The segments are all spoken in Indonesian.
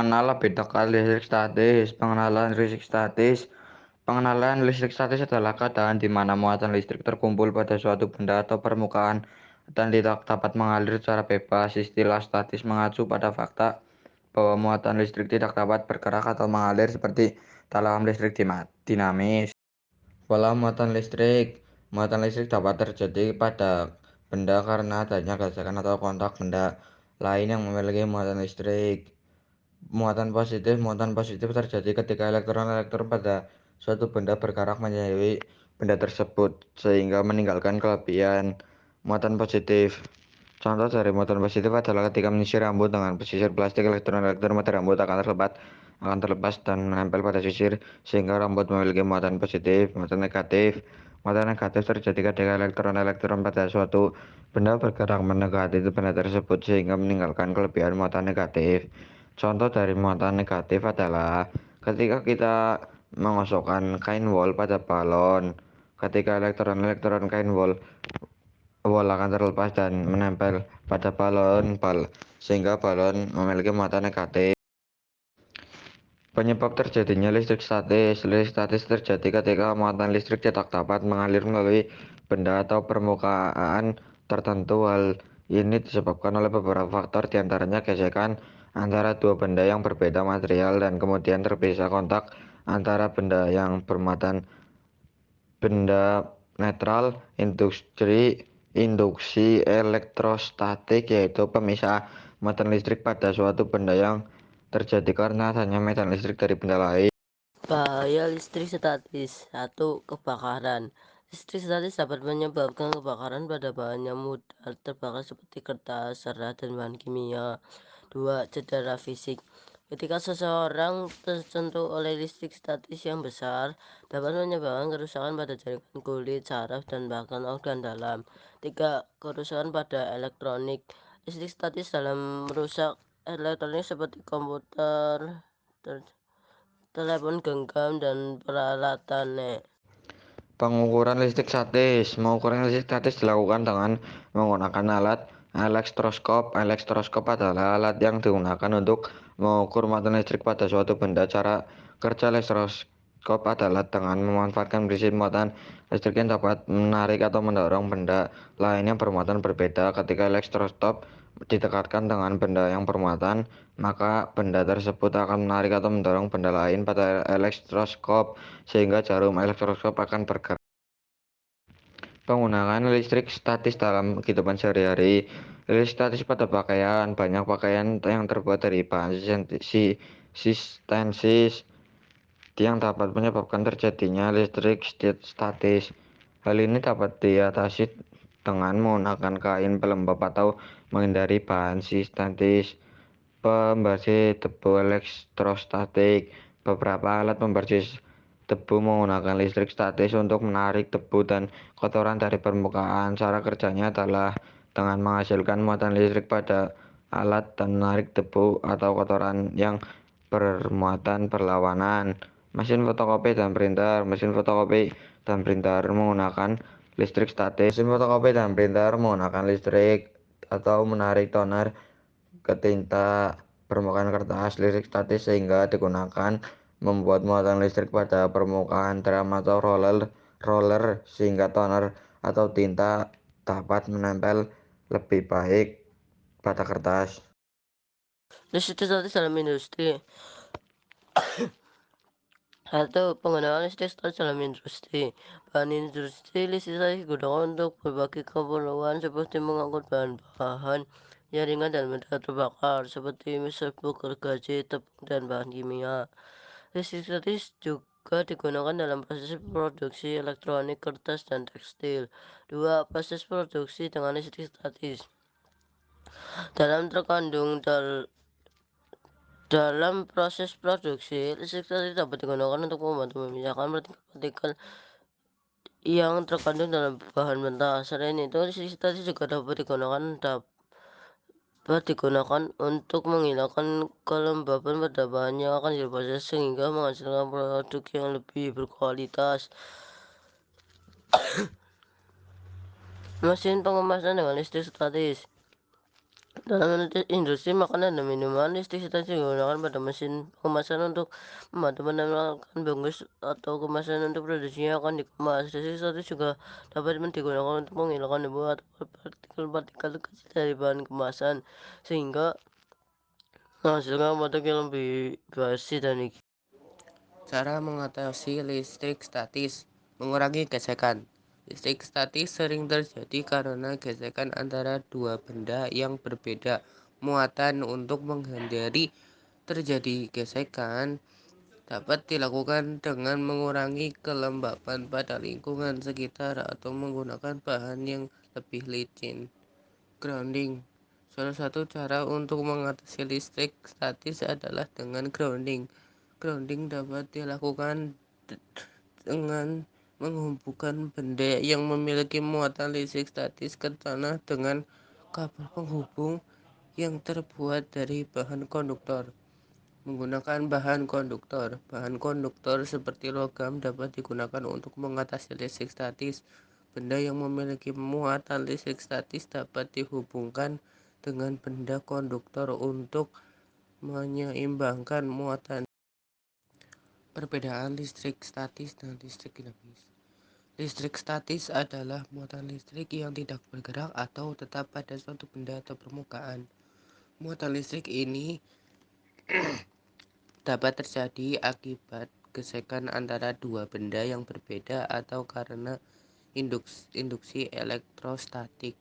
mengenal lebih dekat listrik statis. Pengenalan listrik statis. Pengenalan listrik statis adalah keadaan di mana muatan listrik terkumpul pada suatu benda atau permukaan dan tidak dapat mengalir secara bebas. Istilah statis mengacu pada fakta bahwa muatan listrik tidak dapat bergerak atau mengalir seperti dalam listrik dinamis. Pola muatan listrik. Muatan listrik dapat terjadi pada benda karena adanya gesekan atau kontak benda lain yang memiliki muatan listrik. Muatan positif terjadi ketika elektron-elektron pada suatu benda bergerak menjauhi benda tersebut sehingga meninggalkan kelebihan muatan positif. Contoh dari muatan positif adalah ketika menyisir rambut dengan pesisir plastik, elektron-elektron pada rambut akan terlepas dan menempel pada sisir sehingga rambut memiliki muatan positif. Muatan negatif terjadi ketika elektron-elektron pada suatu benda bergerak mendekati benda tersebut sehingga meninggalkan kelebihan muatan negatif. Contoh dari muatan negatif adalah ketika kita mengosokkan kain wol pada balon, ketika elektron-elektron kain wol akan terlepas dan menempel pada sehingga balon memiliki muatan negatif. Penyebab terjadinya listrik statis. Listrik statis terjadi ketika muatan listrik tidak dapat mengalir melalui benda atau permukaan tertentu. Hal ini disebabkan oleh beberapa faktor, diantaranya gesekan antara dua benda yang berbeda material dan kemudian terpisah kontak antara benda yang bermuatan benda netral. Induksi elektrostatik yaitu pemisah muatan listrik pada suatu benda yang terjadi karena adanya medan listrik dari benda lain. Bahaya listrik statis. 1. Kebakaran. Listrik statis dapat menyebabkan kebakaran pada bahan yang mudah terbakar seperti kertas, serat, dan bahan kimia. 2. Cedera fisik. Ketika seseorang tersentuh oleh listrik statis yang besar, dapat menyebabkan kerusakan pada jaringan kulit, saraf, dan bahkan organ dalam. 3. Kerusakan pada elektronik. Listrik statis dalam merusak elektronik seperti komputer, telepon genggam, dan peralatannya. Pengukuran listrik statis. Pengukuran listrik statis dilakukan dengan menggunakan alat elektroskop. Elektroskop adalah alat yang digunakan untuk mengukur muatan listrik pada suatu benda. Cara kerja elektroskop adalah dengan memanfaatkan prinsip muatan listrik yang dapat menarik atau mendorong benda lain yang bermuatan berbeda. Ketika elektroskop didekatkan dengan benda yang bermuatan, maka benda tersebut akan menarik atau mendorong benda lain pada elektroskop sehingga jarum elektroskop akan bergerak. Penggunaan listrik statis dalam kehidupan sehari-hari. Listrik statis pada pakaian. Banyak pakaian yang terbuat dari bahan sistensis yang dapat menyebabkan terjadinya listrik statis. Hal ini dapat diatasi dengan menggunakan kain pelembab atau menghindari bahan sistentis. Pembersih debu elektrostatik. Beberapa alat pembersih debu menggunakan listrik statis untuk menarik debu dan kotoran dari permukaan. Cara kerjanya adalah dengan menghasilkan muatan listrik pada alat dan menarik debu atau kotoran yang bermuatan berlawanan. Mesin fotokopi dan printer. Mesin fotokopi dan printer menggunakan listrik statis. Mesin fotokopi dan printer menggunakan listrik atau menarik toner ke tinta permukaan kertas. Listrik statis sehingga digunakan membuat muatan listrik pada permukaan drum atau roller sehingga toner atau tinta dapat menempel lebih baik pada kertas. Listrik statis dalam industri. 1. Penggunaan listrik statis dalam industri. Bahan industri listrik statis digunakan untuk berbagai keperluan seperti mengangkut bahan-bahan yang ringan dan mudah terbakar seperti serbuk, gergaji, tepung, dan bahan kimia. Listrik statis juga digunakan dalam proses produksi elektronik, kertas, dan tekstil. 2. Proses produksi dengan listrik statis. Dalam proses produksi, listrik statis dapat digunakan untuk membantu memisahkan partikel-partikel yang terkandung dalam bahan mentah. Selain itu, listrik statis juga dapat untuk menghilangkan kelembaban pada bahan yang akan diproses sehingga menghasilkan produk yang lebih berkualitas. Mesin pengemasan dengan listrik statis. Dalam industri makanan dan minuman, listrik statis digunakan pada mesin kemasan untuk membantu menempelkan bungkus atau kemasan untuk produksinya akan dikemas. Listrik statis juga dapat digunakan untuk menghilangkan debu atau partikel-partikel kecil dari bahan kemasan, sehingga menghasilkan produk yang lebih bersih dan higienis. Cara mengatasi listrik statis: mengurangi gesekan. Listrik statis sering terjadi karena gesekan antara dua benda yang berbeda muatan. Untuk menghindari terjadi gesekan, dapat dilakukan dengan mengurangi kelembapan pada lingkungan sekitar atau menggunakan bahan yang lebih licin. Grounding. Salah satu cara untuk mengatasi listrik statis adalah dengan grounding. Grounding dapat dilakukan dengan menghubungkan benda yang memiliki muatan listrik statis ke tanah dengan kabel penghubung yang terbuat dari bahan konduktor. Menggunakan bahan konduktor. Bahan konduktor seperti logam dapat digunakan untuk mengatasi listrik statis. Benda yang memiliki muatan listrik statis dapat dihubungkan dengan benda konduktor untuk menyeimbangkan muatan. Perbedaan listrik statis dan listrik dinamis. Listrik statis adalah muatan listrik yang tidak bergerak atau tetap pada suatu benda atau permukaan. Muatan listrik ini dapat terjadi akibat gesekan antara dua benda yang berbeda atau karena induksi elektrostatik.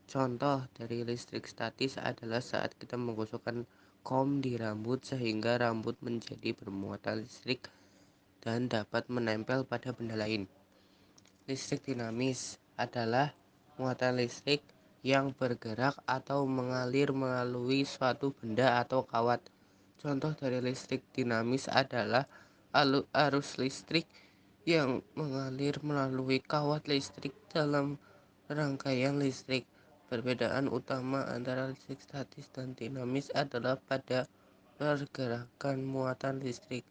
Contoh dari listrik statis adalah saat kita menggosokkan kom di rambut sehingga rambut menjadi bermuatan listrik dan dapat menempel pada benda lain. Listrik dinamis adalah muatan listrik yang bergerak atau mengalir melalui suatu benda atau kawat. Contoh dari listrik dinamis adalah arus listrik yang mengalir melalui kawat listrik dalam rangkaian listrik. Perbedaan utama antara listrik statis dan dinamis adalah pada pergerakan muatan listrik.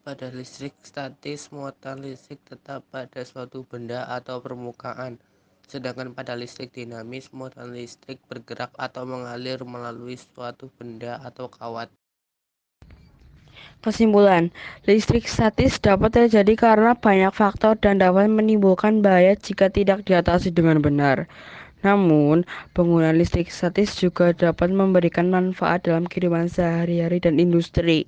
Pada listrik statis, muatan listrik tetap pada suatu benda atau permukaan. Sedangkan pada listrik dinamis, muatan listrik bergerak atau mengalir melalui suatu benda atau kawat. Kesimpulan, listrik statis dapat terjadi karena banyak faktor dan dapat menimbulkan bahaya jika tidak diatasi dengan benar. Namun, penggunaan listrik statis juga dapat memberikan manfaat dalam kehidupan sehari-hari dan industri.